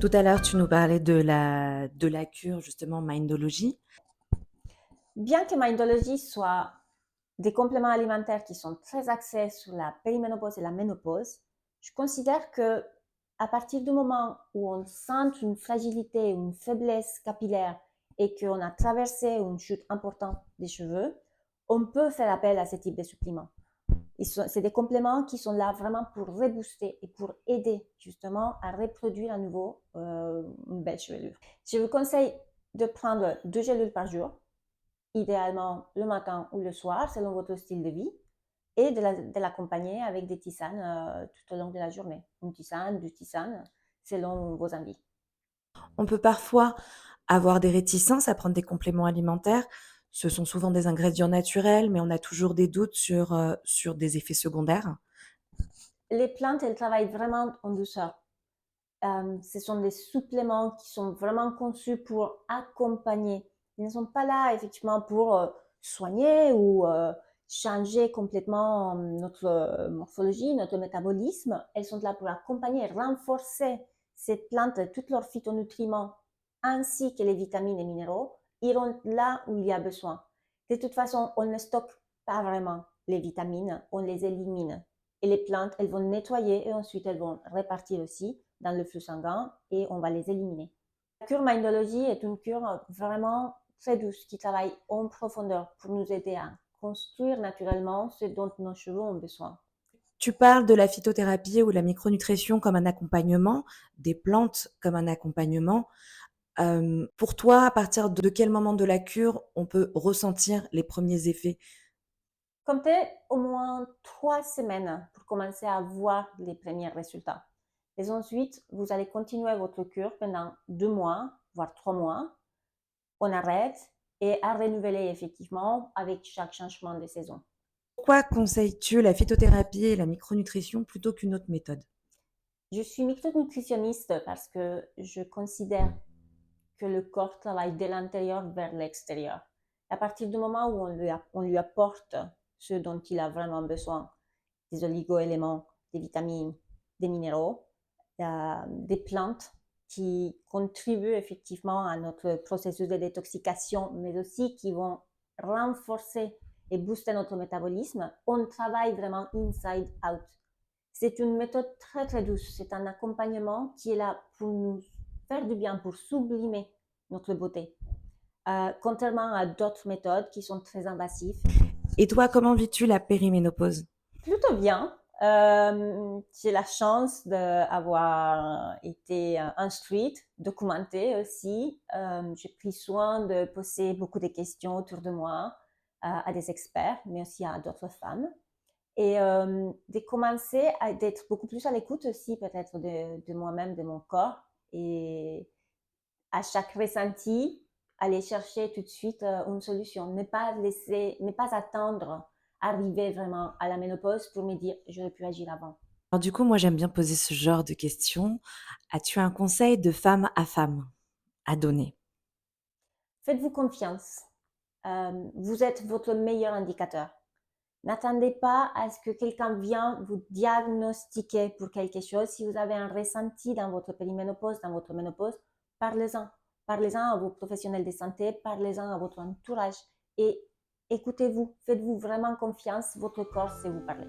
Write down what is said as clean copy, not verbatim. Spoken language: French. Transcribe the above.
Tout à l'heure, tu nous parlais de la cure, justement, Mindology. Bien que Mindology soit des compléments alimentaires qui sont très axés sur la périménopause et la ménopause, je considère que à partir du moment où on sent une fragilité, une faiblesse capillaire et qu'on a traversé une chute importante des cheveux, on peut faire appel à ce type de suppléments. C'est des compléments qui sont là vraiment pour rebooster et pour aider justement à reproduire à nouveau une belle chevelure. Je vous conseille de prendre 2 gélules par jour, idéalement le matin ou le soir, selon votre style de vie, et de l'accompagner avec des tisanes tout au long de la journée. Une tisane, deux tisanes, selon vos envies. On peut parfois avoir des réticences à prendre des compléments alimentaires. Ce sont souvent des ingrédients naturels, mais on a toujours des doutes sur des effets secondaires. Les plantes, elles travaillent vraiment en douceur. Ce sont des suppléments qui sont vraiment conçus pour accompagner. Ils ne sont pas là effectivement pour soigner ou changer complètement notre morphologie, notre métabolisme. Elles sont là pour accompagner, renforcer cette plante, tous leurs phytonutriments ainsi que les vitamines et minéraux iront là où il y a besoin. De toute façon, on ne stocke pas vraiment les vitamines, on les élimine. Et les plantes, elles vont nettoyer et ensuite elles vont répartir aussi dans le flux sanguin et on va les éliminer. La cure Mindology est une cure vraiment très douce qui travaille en profondeur pour nous aider à construire naturellement ce dont nos cheveux ont besoin. Tu parles de la phytothérapie ou la micronutrition comme un accompagnement, des plantes comme un accompagnement. Pour toi, à partir de quel moment de la cure on peut ressentir les premiers effets? Comptez au moins 3 semaines pour commencer à voir les premiers résultats. Et ensuite, vous allez continuer votre cure pendant 2 mois, voire 3 mois. On arrête et à renouveler effectivement avec chaque changement de saison. Pourquoi conseilles-tu la phytothérapie et la micronutrition plutôt qu'une autre méthode? Je suis micronutritionniste parce que je considère que le corps travaille de l'intérieur vers l'extérieur. À partir du moment où on lui apporte ce dont il a vraiment besoin, des oligo-éléments, des vitamines, des minéraux, des plantes qui contribuent effectivement à notre processus de détoxication, mais aussi qui vont renforcer et booster notre métabolisme, on travaille vraiment inside out. C'est une méthode très très douce, c'est un accompagnement qui est là pour nous faire du bien, pour sublimer notre beauté. Contrairement à d'autres méthodes qui sont très invasives. Et toi, comment vis-tu la périménopause? Plutôt bien. J'ai la chance d'avoir été instruite, documentée aussi. J'ai pris soin de poser beaucoup de questions autour de moi à des experts, mais aussi à d'autres femmes. Et de commencer à d'être beaucoup plus à l'écoute aussi peut-être de moi-même, de mon corps. Et à chaque ressenti, aller chercher tout de suite une solution. Ne pas attendre arriver vraiment à la ménopause pour me dire j'aurais pu agir avant. Alors du coup, moi j'aime bien poser ce genre de questions. As-tu un conseil de femme à femme à donner? Faites-vous confiance. Vous êtes votre meilleur indicateur. N'attendez pas à ce que quelqu'un vienne vous diagnostiquer pour quelque chose. Si vous avez un ressenti dans votre périménopause, dans votre ménopause, parlez-en. Parlez-en à vos professionnels de santé, parlez-en à votre entourage et écoutez-vous. Faites-vous vraiment confiance. Votre corps sait vous parler.